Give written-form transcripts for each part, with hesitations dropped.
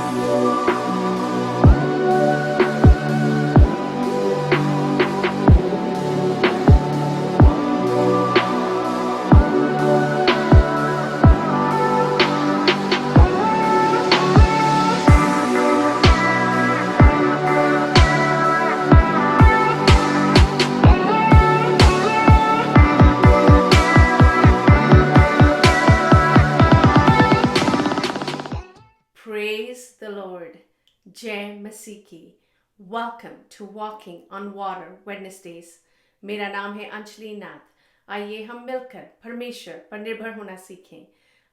Praise the Lord. जय मसीह की. Welcome to Walking on Water Wednesdays. मेरा नाम है अंजलि नाथ. आइए हम मिलकर परमेश्वर पर निर्भर होना सीखें.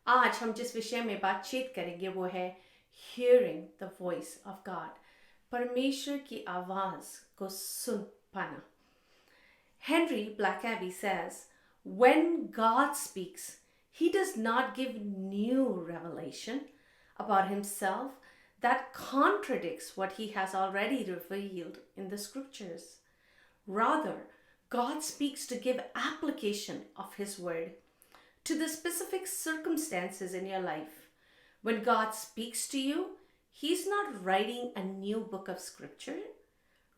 आज हम जिस विषय में बातचीत करेंगे वो है Hearing the Voice of God. परमेश्वर की आवाज को सुन पाना. Henry Blackaby says, when God speaks, he does not give new revelation about himself that contradicts what he has already revealed in the scriptures. Rather, God speaks to give application of his word to the specific circumstances in your life. When God speaks to you, he's not writing a new book of scripture.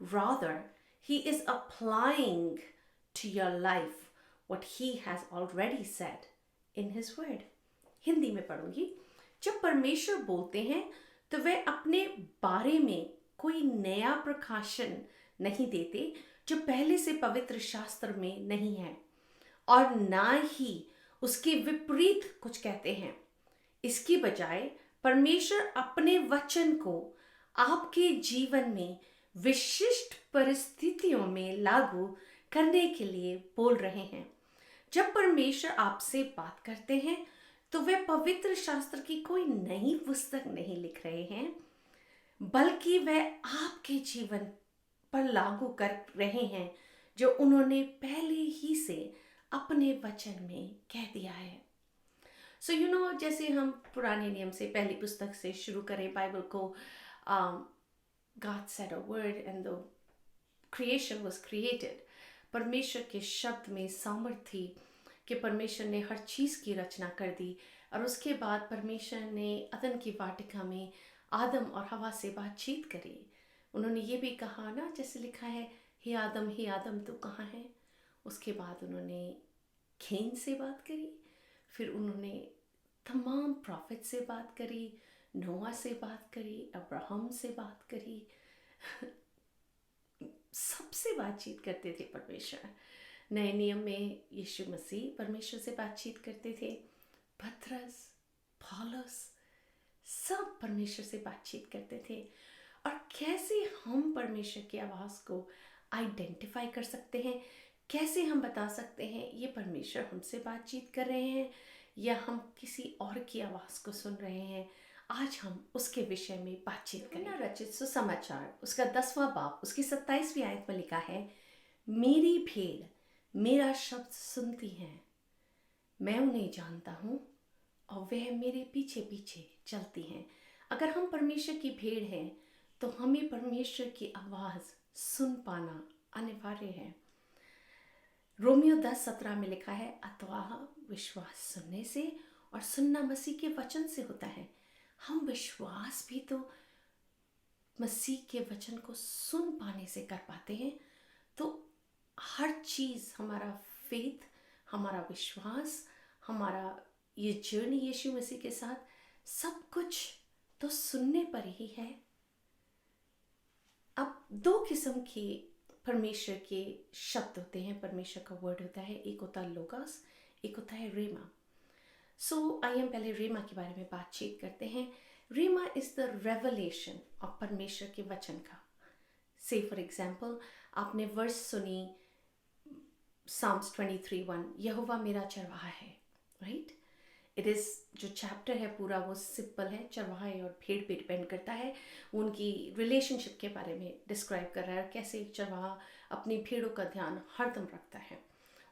Rather, he is applying to your life what he has already said in his word. Hindi में पढ़ूंगी. जब परमेश्वर बोलते हैं तो वे अपने बारे में कोई नया प्रकाशन नहीं देते जो पहले से पवित्र शास्त्र में नहीं है, और ना ही उसके विपरीत कुछ कहते हैं. इसकी बजाय परमेश्वर अपने वचन को आपके जीवन में विशिष्ट परिस्थितियों में लागू करने के लिए बोल रहे हैं. जब परमेश्वर आपसे बात करते हैं तो वे पवित्र शास्त्र की कोई नई पुस्तक नहीं लिख रहे हैं, बल्कि वे आपके जीवन पर लागू कर रहे हैं जो उन्होंने पहले ही से अपने वचन में कह दिया है. सो जैसे हम पुराने नियम से पहली पुस्तक से शुरू करें बाइबल को, God said a word and the creation was created. परमेश्वर के शब्द में सामर्थ्य थी कि परमेश्वर ने हर चीज़ की रचना कर दी, और उसके बाद परमेश्वर ने अदन की वाटिका में आदम और हवा से बातचीत करी. उन्होंने ये भी कहा ना, जैसे लिखा है, हे आदम तू कहाँ है. उसके बाद उन्होंने कैन से बात करी, फिर उन्होंने तमाम प्रॉफिट से बात करी, नोआ से बात करी, अब्राहम से बात करी. सबसे बातचीत करते थे परमेश्वर. नए नियम में यीशु मसीह परमेश्वर से बातचीत करते थे. पतरस, पौलुस सब परमेश्वर से बातचीत करते थे. और कैसे हम परमेश्वर की आवाज़ को आइडेंटिफाई कर सकते हैं, कैसे हम बता सकते हैं ये परमेश्वर हमसे बातचीत कर रहे हैं या हम किसी और की आवाज़ को सुन रहे हैं, आज हम उसके विषय में बातचीत करें. रचित सुसमाचार उसका 10वां बाब उसकी 27वीं आयत में लिखा है, मेरी भेड़ मेरा शब्द सुनती हैं, मैं उन्हें जानता हूँ और वह मेरे पीछे पीछे चलती हैं. अगर हम परमेश्वर की भेड़ हैं तो हमें परमेश्वर की आवाज़ सुन पाना अनिवार्य है. रोमियो 10:17 में लिखा है, अतः विश्वास सुनने से और सुनना मसीह के वचन से होता है. हम विश्वास भी तो मसीह के वचन को सुन पाने से कर पाते हैं. तो हर चीज़, हमारा फेथ, हमारा विश्वास, हमारा ये जर्नी यीशु मसीह के साथ, सब कुछ तो सुनने पर ही है. अब 2 किस्म के परमेश्वर के शब्द होते हैं, परमेश्वर का वर्ड होता है. एक होता है लोगोस, एक होता है रेमा. सो आइए हम पहले रेमा के बारे में बातचीत करते हैं. रेमा इज द रेवलेशन ऑफ परमेश्वर के वचन का. से फॉर एग्जाम्पल, आपने वर्स सुनी Psalms 23:1, यहोवा मेरा चरवाहा है, राइट. इट इज़ जो चैप्टर है पूरा वो सिंपल है, चरवाहे और भेड़ पे डिपेंड करता है. वो उनकी रिलेशनशिप के बारे में डिस्क्राइब कर रहा है, कैसे चरवाहा अपनी भेड़ों का ध्यान हरदम रखता है,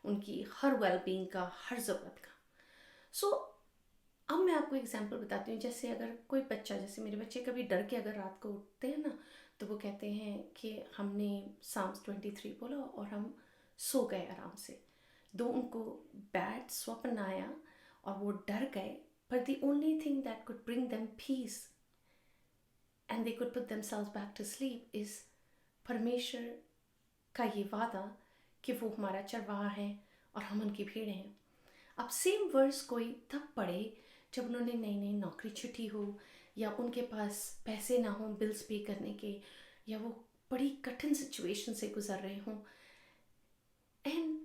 उनकी हर वेलबींग का, हर ज़रूरत का. सो अब मैं आपको एग्जांपल बताती हूँ. जैसे अगर कोई बच्चा, जैसे मेरे बच्चे कभी डर के अगर रात को उठते हैं ना, तो वो कहते हैं कि हमने Psalms 23 बोला और हम सो गए आराम से. दो उनको बैड स्वप्न आया और वो डर गए, पर the only thing that could bring them peace and they could put themselves back to sleep is परमेश्वर का ये वादा कि वो हमारा चरवाहा है और हम उनकी भीड़ हैं। अब सेम वर्स कोई तब पढ़े जब उन्होंने नई नई नौकरी छुट्टी हो, या उनके पास पैसे ना हो बिल्स पे करने के, या वो बड़ी कठिन सिचुएशन से गुजर रहे हों, एंड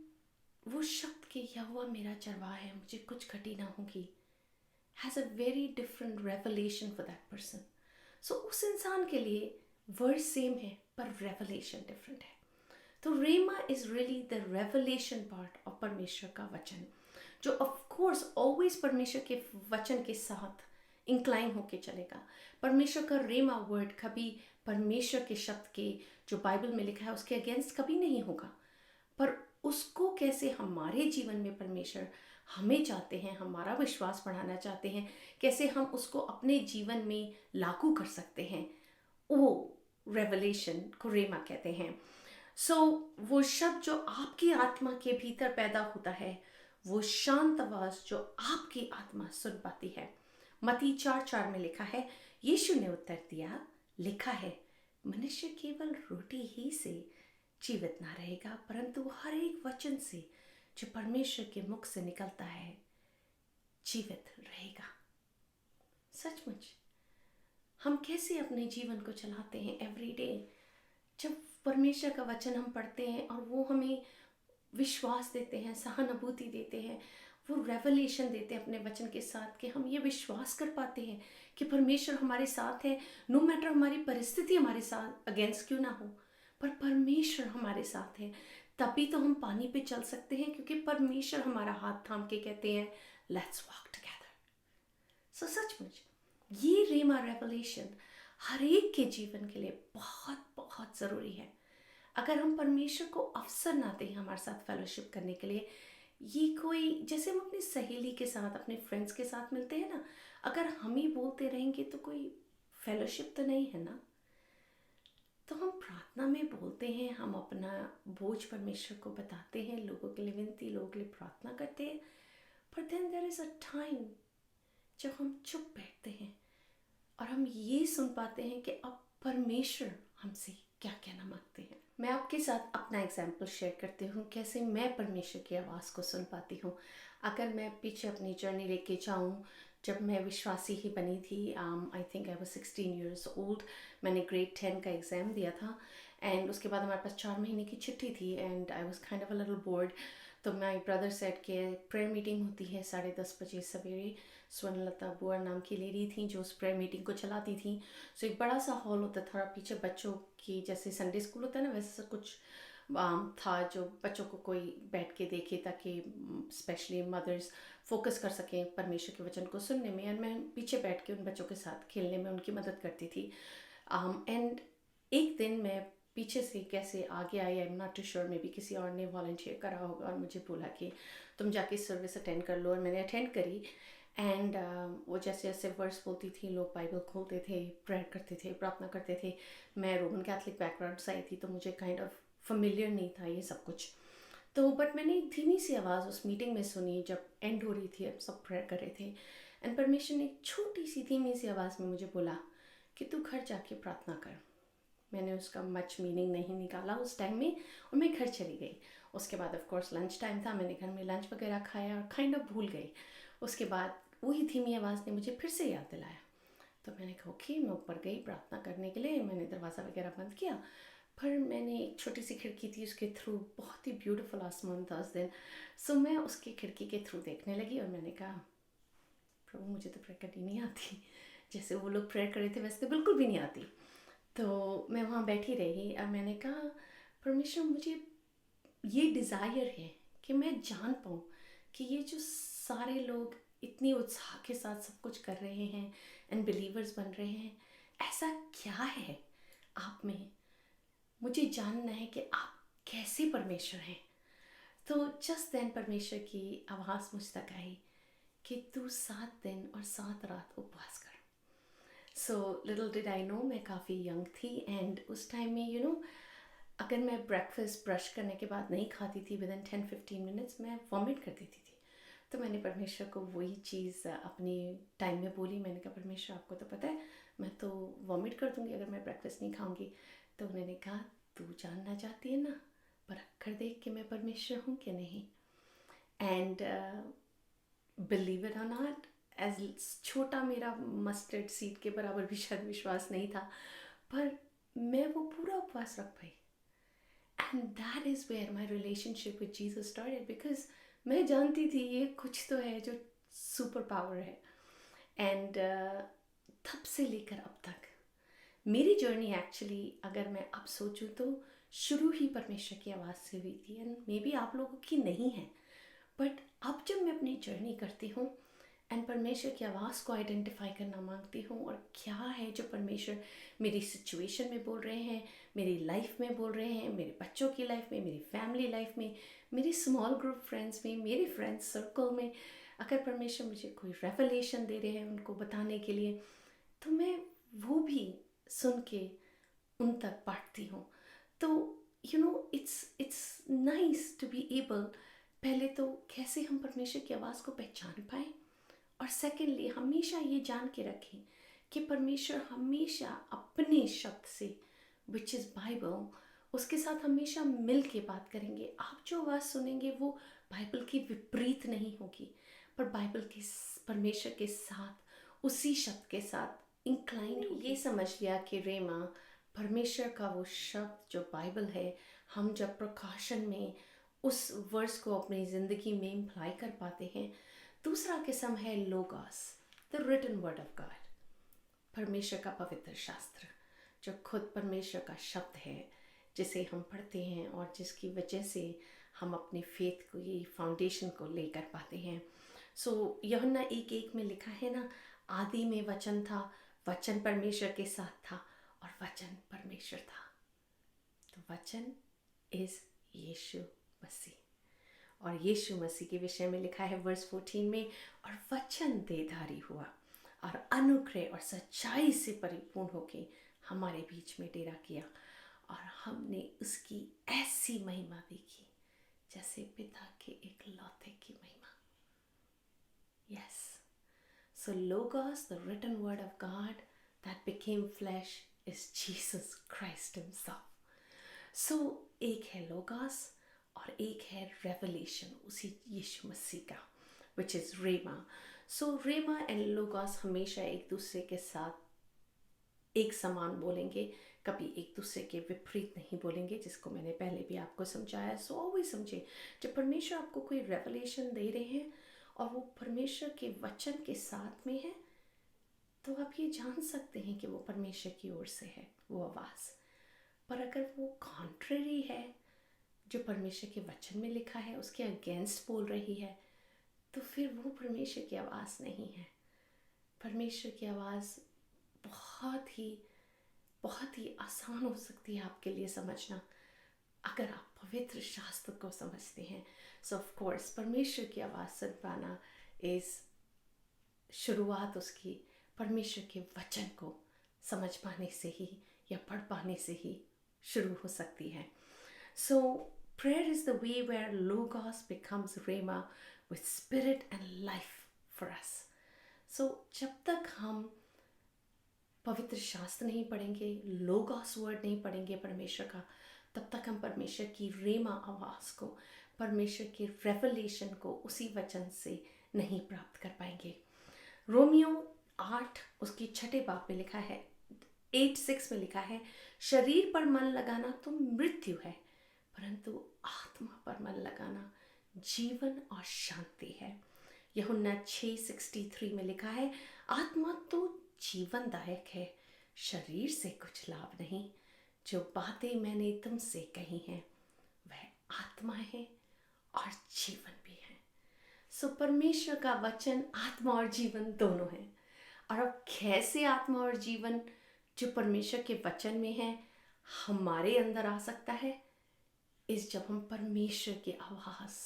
वो शब्द कि यहोवा मेरा चरवाहा है, मुझे कुछ घटी ना होगी, has a very different revelation for that person. So उस इंसान के लिए वर्ड सेम है पर रेवलेशन डिफरेंट है। तो rhema is really the revelation part of परमेश्वर का वचन, जो ऑफ कोर्स ऑलवेज परमेश्वर के वचन के साथ इंक्लाइन होके चलेगा। परमेश्वर का रेमा वर्ड कभी परमेश्वर के शब्द के जो बाइबल में लिखा है उसके अगेंस्ट कभी नहीं होगा, पर उसको कैसे हमारे जीवन में परमेश्वर हमें चाहते हैं, हमारा विश्वास बढ़ाना चाहते हैं, कैसे हम उसको अपने जीवन में लागू कर सकते हैं, वो रेवलेशन को रेमा कहते हैं। सो वो शब्द जो आपकी आत्मा के भीतर पैदा होता है, वो शांत आवाज जो आपकी आत्मा सुन पाती है। मत्ती 4:4 में लिखा है, यीशु ने उत्तर दिया, लिखा है मनुष्य केवल रोटी ही से जीवित ना रहेगा, परंतु हर एक वचन से जो परमेश्वर के मुख से निकलता है जीवित रहेगा। सचमुच हम कैसे अपने जीवन को चलाते हैं एवरी डे, जब परमेश्वर का वचन हम पढ़ते हैं और वो हमें विश्वास देते हैं, सहानुभूति देते हैं, वो रेवलेशन देते हैं अपने वचन के साथ कि हम ये विश्वास कर पाते हैं कि परमेश्वर हमारे साथ है। नो मैटर हमारी परिस्थिति हमारे साथ अगेंस्ट क्यों ना हो, पर परमेश्वर हमारे साथ है, तभी तो हम पानी पे चल सकते हैं, क्योंकि परमेश्वर हमारा हाथ थाम के कहते हैं लेट्स वॉक टुगेदर। सो सचमुच ये रेमा रेवलेशन हर एक के जीवन के लिए बहुत बहुत ज़रूरी है। अगर हम परमेश्वर को अवसर ना दें हमारे साथ फेलोशिप करने के लिए, ये कोई जैसे हम अपनी सहेली के साथ, अपने फ्रेंड्स के साथ मिलते हैं ना, अगर हम ही बोलते रहेंगे तो कोई फेलोशिप तो नहीं है ना। तो हम प्रार्थना में बोलते हैं, हम अपना बोझ परमेश्वर को बताते हैं, लोगों के लिए विनती, लोगों के लिए प्रार्थना करते हैं, पर then there is a time जब हम चुप बैठते हैं और हम ये सुन पाते हैं कि अब परमेश्वर हमसे क्या कहना मांगते हैं। मैं आपके साथ अपना एग्जाम्पल शेयर करती हूँ, कैसे मैं परमेश्वर की आवाज़ को सुन पाती हूँ। अगर मैं पीछे अपनी जर्नी लेके जाऊँ, जब मैं विश्वासी ही बनी थी, I think I was 16 years old, मैंने ग्रेड 10 का एग्ज़ाम दिया था, एंड उसके बाद हमारे पास 4 महीने की छुट्टी थी, and I was kind of a little board. तो माय ब्रदर सेड के प्रेयर मीटिंग होती है 10:30 बजे सवेरे। स्वर्णलता बुआ नाम की लेडी थी जो उस प्रेयर मीटिंग को चलाती थी। सो एक बड़ा सा हॉल होता था, पीछे बच्चों की जैसे संडे स्कूल होता है ना, वैसे कुछ था जो बच्चों को कोई बैठ के देखे, ताकि स्पेशली मदर्स फोकस कर सकें परमेश्वर के वचन को सुनने में, एंड मैं पीछे बैठ के उन बच्चों के साथ खेलने में उनकी मदद करती थी। एंड एक दिन मैं पीछे से कैसे आगे आई, I am not too sure, maybe किसी और ने वॉलंटियर करा होगा और मुझे बोला कि तुम जाके सर्विस अटेंड कर लो, और मैंने अटेंड करी। एंड वो जैसे जैसे वर्स बोलती थी, लोग बाइबल खोलते थे, प्रेयर करते थे, प्रार्थना करते थे। मैं रोमन कैथलिक बैकग्राउंड से आई थी, तो मुझे काइंड ऑफ फेमिलियर नहीं था ये सब कुछ। तो बट मैंने एक धीमी सी आवाज़ उस मीटिंग में सुनी जब एंड हो रही थी, अब सब प्रेयर कर रहे थे, एंड परमेश्वर ने एक छोटी सी धीमी सी आवाज़ में मुझे बोला कि तू घर जाके प्रार्थना कर। मैंने उसका मच मीनिंग नहीं निकाला उस टाइम में, और मैं घर चली गई। उसके बाद ऑफ कोर्स लंच टाइम था, मैंने घर में लंच वगैरह खाया और काइंड ऑफ भूल गई। उसके बाद वही धीमी आवाज़ ने मुझे फिर से याद दिलाया। तो मैंने कहा ओके, मैं ऊपर गई प्रार्थना करने के लिए, मैंने दरवाज़ा वगैरह बंद किया, पर मैंने एक छोटी सी खिड़की थी, उसके थ्रू बहुत ही ब्यूटीफुल आसमान था उस दिन। सो मैं उसकी खिड़की के थ्रू देखने लगी, और मैंने कहा प्रभु मुझे तो प्रेयर करनी नहीं आती, जैसे वो लोग प्रेयर कर रहे थे वैसे तो बिल्कुल भी नहीं आती। तो मैं वहाँ बैठी रही और मैंने कहा परमेश्वर मुझे ये डिज़ायर है कि मैं जान पाऊँ कि ये जो सारे लोग इतनी उत्साह के साथ सब कुछ कर रहे हैं एंड बिलीवर्स बन रहे हैं, ऐसा क्या है आप में, मुझे जानना है कि आप कैसे परमेश्वर हैं। तो जस्ट देन परमेश्वर की आवाज़ मुझ तक आई कि तू 7 दिन और 7 रात उपवास कर। So little did I know, मैं काफ़ी यंग थी, एंड उस टाइम में यू नो अगर मैं ब्रेकफास्ट ब्रश करने के बाद नहीं खाती थी विदिन 10-15 मिनट्स मैं वॉमिट कर देती थी। तो मैंने परमेश्वर को वही चीज़ अपनी टाइम में बोली। मैंने कहा परमेश्वर आपको तो पता है मैं तो वॉमिट कर दूँगी अगर मैं ब्रेकफास्ट नहीं खाऊँगी। तो उन्होंने कहा, तू जानना चाहती है ना, परख कर देख कि मैं परमेश्वर हूँ कि नहीं। एंड बिलीव इट और नॉट, एज छोटा मेरा मस्टर्ड सीड के बराबर भी शायद विश्वास नहीं था, पर मैं वो पूरा उपवास रख पाई। And that is where my relationship with Jesus started, because मैं जानती थी ये कुछ तो है जो सुपर पावर है। एंड तब से लेकर अब तक मेरी जर्नी एक्चुअली अगर मैं अब सोचूं तो शुरू ही परमेश्वर की आवाज़ से हुई थी, एंड मे बी आप लोगों की नहीं है, बट अब जब मैं अपनी जर्नी करती हूँ एंड परमेश्वर की आवाज़ को आइडेंटिफाई करना मांगती हूँ, और क्या है जो परमेश्वर मेरी सिचुएशन में बोल रहे हैं, मेरी लाइफ में बोल रहे हैं, मेरे बच्चों की लाइफ में, मेरी फैमिली लाइफ में, मेरी स्मॉल ग्रुप फ्रेंड्स में, मेरे फ्रेंड्स सर्कल में, अगर परमेश्वर मुझे कोई रेवलेशन दे रहे हैं उनको बताने के लिए, तो मैं वो भी सुन के उन तक बांटती हूँ। तो it's nice to be able, पहले तो कैसे हम परमेश्वर की आवाज़ को पहचान पाएँ, और सेकेंडली हमेशा ये जान के रखें कि परमेश्वर हमेशा अपने शब्द से, विच इज़ बाइबल, उसके साथ हमेशा मिल के बात करेंगे। आप जो आवाज़ सुनेंगे वो बाइबल के विपरीत नहीं होगी, पर बाइबल के परमेश्वर के साथ, उसी शब्द के साथ इंक्लाइन होगी। ये समझ लिया कि रेमा परमेश्वर का वो शब्द जो बाइबल है, हम जब प्रकाशन में उस वर्स को अपनी ज़िंदगी में इम्प्लाई कर पाते हैं। दूसरा किस्म है logos, the written word of God, परमेश्वर का पवित्र शास्त्र, जो खुद परमेश्वर का शब्द है, जिसे हम पढ़ते हैं और जिसकी वजह से हम अपने फेथ को, ये फाउंडेशन को लेकर पाते हैं। सो यूहन्ना 1:1 में लिखा है ना, आदि में वचन था, वचन परमेश्वर के साथ था और वचन परमेश्वर था। तो वचन इज यीशु मसीह, और यीशु मसीह के विषय में लिखा है वर्स 14 में, और वचन देहधारी हुआ और अनुग्रह और सच्चाई से परिपूर्ण होके हमारे बीच में डेरा किया, और हमने उसकी ऐसी महिमा देखी जैसे पिता के इकलौते की महिमा। Yes, so logos, the written word of God that became flesh, is Jesus Christ himself. So एक है लोगोस और एक है रेवलेशन, उसी यीशु मसीह का, which is rhema. So rhema and logos हमेशा एक दूसरे के साथ एक समान बोलेंगे, कभी एक दूसरे के विपरीत नहीं बोलेंगे, जिसको मैंने पहले भी आपको समझाया। सो ऑलवेज समझे, जब परमेश्वर आपको कोई रेवलेशन दे रहे हैं और वो परमेश्वर के वचन के साथ में है, तो आप ये जान सकते हैं कि वो परमेश्वर की ओर से है वो आवाज़। पर अगर वो कॉन्ट्ररी है, जो परमेश्वर के वचन में लिखा है, उसके अगेंस्ट बोल रही है, तो फिर वो परमेश्वर की आवाज़ नहीं है। परमेश्वर की आवाज़ बहुत ही आसान हो सकती है आपके लिए समझना, अगर आप पवित्र शास्त्र को समझते हैं। सो ऑफ कोर्स परमेश्वर की आवाज़ सुन पाना इज़ शुरुआत उसकी परमेश्वर के वचन को समझ पाने से ही या पढ़ पाने से ही शुरू हो सकती है। सो prayer is the way where logos becomes rhema with spirit and life for us. So जब तक हम पवित्र शास्त्र नहीं पढ़ेंगे, लोगोस वर्ड नहीं पढ़ेंगे परमेश्वर का, तब तक हम परमेश्वर की रेमा आवाज़ को, परमेश्वर के रेवलेशन को उसी वचन से नहीं प्राप्त कर पाएंगे। रोमियो 8 उसकी 6 बाब में लिखा है, 8:6 में लिखा है, शरीर पर मन लगाना तो मृत्यु है, परंतु आत्मा पर मन लगाना जीवन और शांति है। यूहन्ना 6:63 में लिखा है, आत्मा तो जीवनदायक है, शरीर से कुछ लाभ नहीं। जो बातें मैंने तुमसे कही हैं वह आत्मा है और जीवन भी है। सो परमेश्वर का वचन आत्मा और जीवन दोनों है। और अब कैसे आत्मा और जीवन जो परमेश्वर के वचन में है हमारे अंदर आ सकता है, इस जब हम परमेश्वर की आवाज़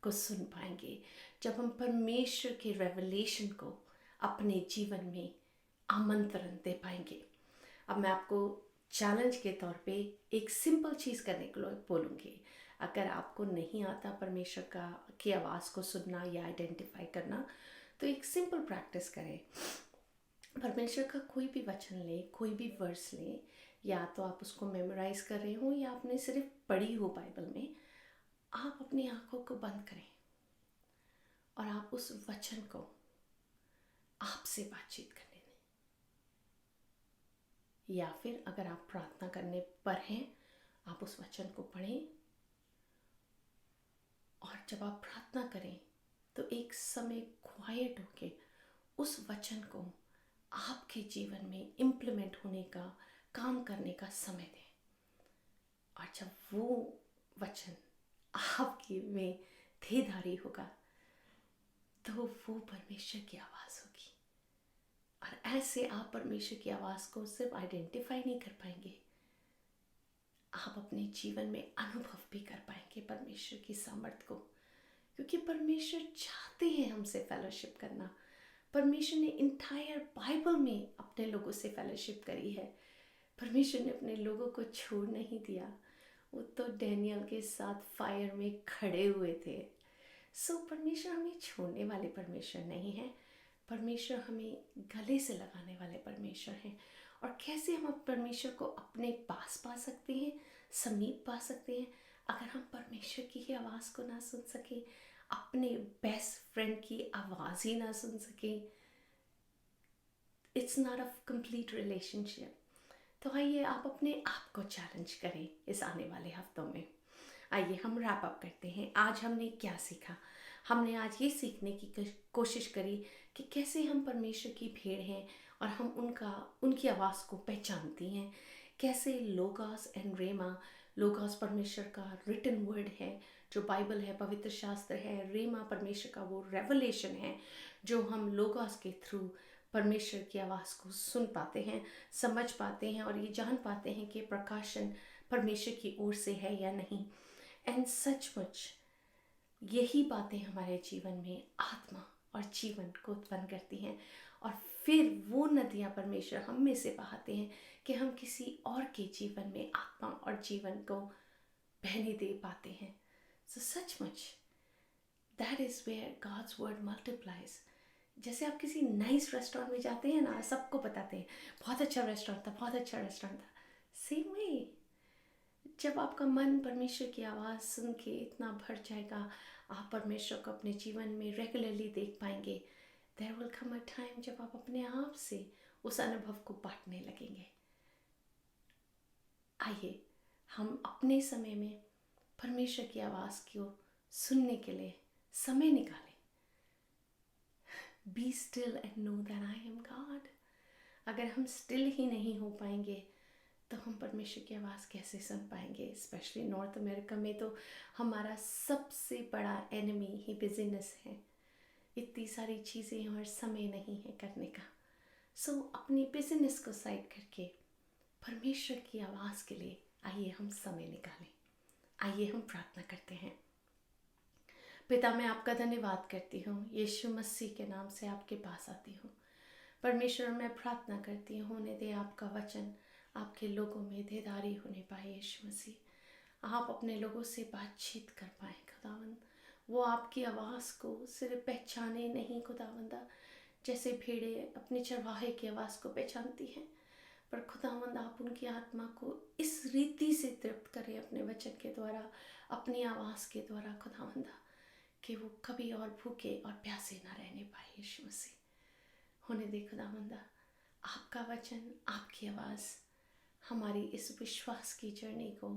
को सुन पाएंगे, जब हम परमेश्वर के रेवलेशन को अपने जीवन में आमंत्रण दे पाएंगे। अब मैं आपको चैलेंज के तौर पे एक सिंपल चीज़ करने के लिए बोलूँगी। अगर आपको नहीं आता परमेश्वर की आवाज़ को सुनना या आइडेंटिफाई करना, तो एक सिंपल प्रैक्टिस करें। परमेश्वर का कोई भी वचन ले, कोई भी वर्स ले, या तो आप उसको मेमोराइज कर रहे हो या आपने सिर्फ पढ़ी हो बाइबल में, आप अपनी आंखों को बंद करें और आप उस वचन को आपसे बातचीत करने दें। या फिर अगर आप प्रार्थना करने पर हैं, आप उस वचन को पढ़ें और जब आप प्रार्थना करें तो एक समय क्वाइट होके उस वचन को आपके जीवन में इम्प्लीमेंट होने का, काम करने का समय दें। और जब वो वचन आपकी में देहधारी होगा तो वो परमेश्वर की आवाज़ होगी। और ऐसे आप परमेश्वर की आवाज़ को सिर्फ आइडेंटिफाई नहीं कर पाएंगे, आप अपने जीवन में अनुभव भी कर पाएंगे परमेश्वर की सामर्थ्य को, क्योंकि परमेश्वर चाहते हैं हमसे फेलोशिप करना। परमेश्वर ने इंटायर बाइबल में अपने लोगों से फेलोशिप करी है। परमेश्वर ने अपने लोगों को छोड़ नहीं दिया। वो तो डैनियल के साथ फायर में खड़े हुए थे। परमेश्वर हमें छोड़ने वाले परमेश्वर नहीं है। परमेश्वर हमें गले से लगाने वाले परमेश्वर हैं। और कैसे हम परमेश्वर को अपने पास पा सकते हैं, समीप पा सकते हैं, अगर हम परमेश्वर की ही आवाज़ को ना सुन सके, अपने बेस्ट फ्रेंड की आवाज़ ही ना सुन सके, it's not a complete relationship. तो आइए आप अपने आप को चैलेंज करें इस आने वाले हफ्तों में। आइए हम रैप अप करते हैं। आज हमने क्या सीखा? हमने आज ये सीखने की कोशिश करी कि कैसे हम परमेश्वर की भेड़ हैं और हम उनकी आवाज़ को पहचानती हैं। कैसे लोगोस एंड रेमा, लोगोस परमेश्वर का रिटन वर्ड है जो बाइबल है, पवित्र शास्त्र है। रेमा परमेश्वर का वो रेवलेशन है जो हम लोगोस के थ्रू परमेश्वर की आवाज़ को सुन पाते हैं, समझ पाते हैं और ये जान पाते हैं कि प्रकाशन परमेश्वर की ओर से है या नहीं। एंड सचमुच यही बातें हमारे जीवन में आत्मा और जीवन को उत्पन्न करती हैं और फिर वो नदियाँ परमेश्वर हम में से बहाते हैं कि हम किसी और के जीवन में आत्मा और जीवन को बहने दे पाते हैं। सचमुच that is where God's word multiplies. जैसे आप किसी नाइस रेस्टोरेंट में जाते हैं ना, सबको बताते हैं बहुत अच्छा रेस्टोरेंट था, बहुत अच्छा रेस्टोरेंट था। सेम वे जब आपका मन परमेश्वर की आवाज़ सुन के इतना भर जाएगा, आप परमेश्वर को अपने जीवन में रेगुलरली देख पाएंगे। There will come a time जब आप अपने आप से उस अनुभव को बांटने लगेंगे। आइए हम अपने समय में परमेश्वर की आवाज़ को सुनने के लिए समय निकालें। Be still and know that I am God. अगर हम स्टिल ही नहीं हो पाएंगे तो हम परमेश्वर की आवाज़ कैसे सुन पाएंगे? स्पेशली नॉर्थ अमेरिका में तो हमारा सबसे बड़ा एनिमी ही बिजीनेस है। इतनी सारी चीज़ें और समय नहीं है करने का। अपनी बिजीनेस को साइड करके परमेश्वर की आवाज़ के लिए आइए हम समय निकालें। आइए हम प्रार्थना करते हैं। पिता, मैं आपका धन्यवाद करती हूँ। यीशु मसीह के नाम से आपके पास आती हूँ। परमेश्वर, मैं प्रार्थना करती हूँ, होने दे आपका वचन आपके लोगों में देदारी होने पाए। यीशु मसीह, आप अपने लोगों से बातचीत कर पाए खुदावंद। वो आपकी आवाज़ को सिर्फ पहचाने नहीं खुदावंदा, जैसे भेड़े अपने चरवाहे की आवाज़ को पहचानती हैं, पर खुदावंद आप उनकी आत्मा को इस रीति से तृप्त करें अपने वचन के द्वारा, अपनी आवाज़ के द्वारा खुदावंदा, कि वो कभी और भूखे और प्यासे ना रहने पाए। यीशु मसीह, होने दे खुदावंदा आपका वचन, आपकी आवाज़ हमारी इस विश्वास की जर्नी को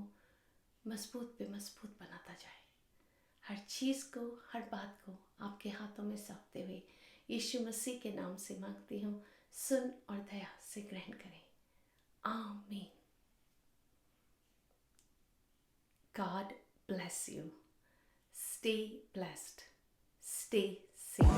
मजबूत पे मजबूत बनाता जाए। हर चीज़ को, हर बात को आपके हाथों में सौंपते हुए यीशु मसीह के नाम से मांगती हूँ, सुन और दया से ग्रहण करें। आमीन। God bless you. Stay blessed. Stay safe.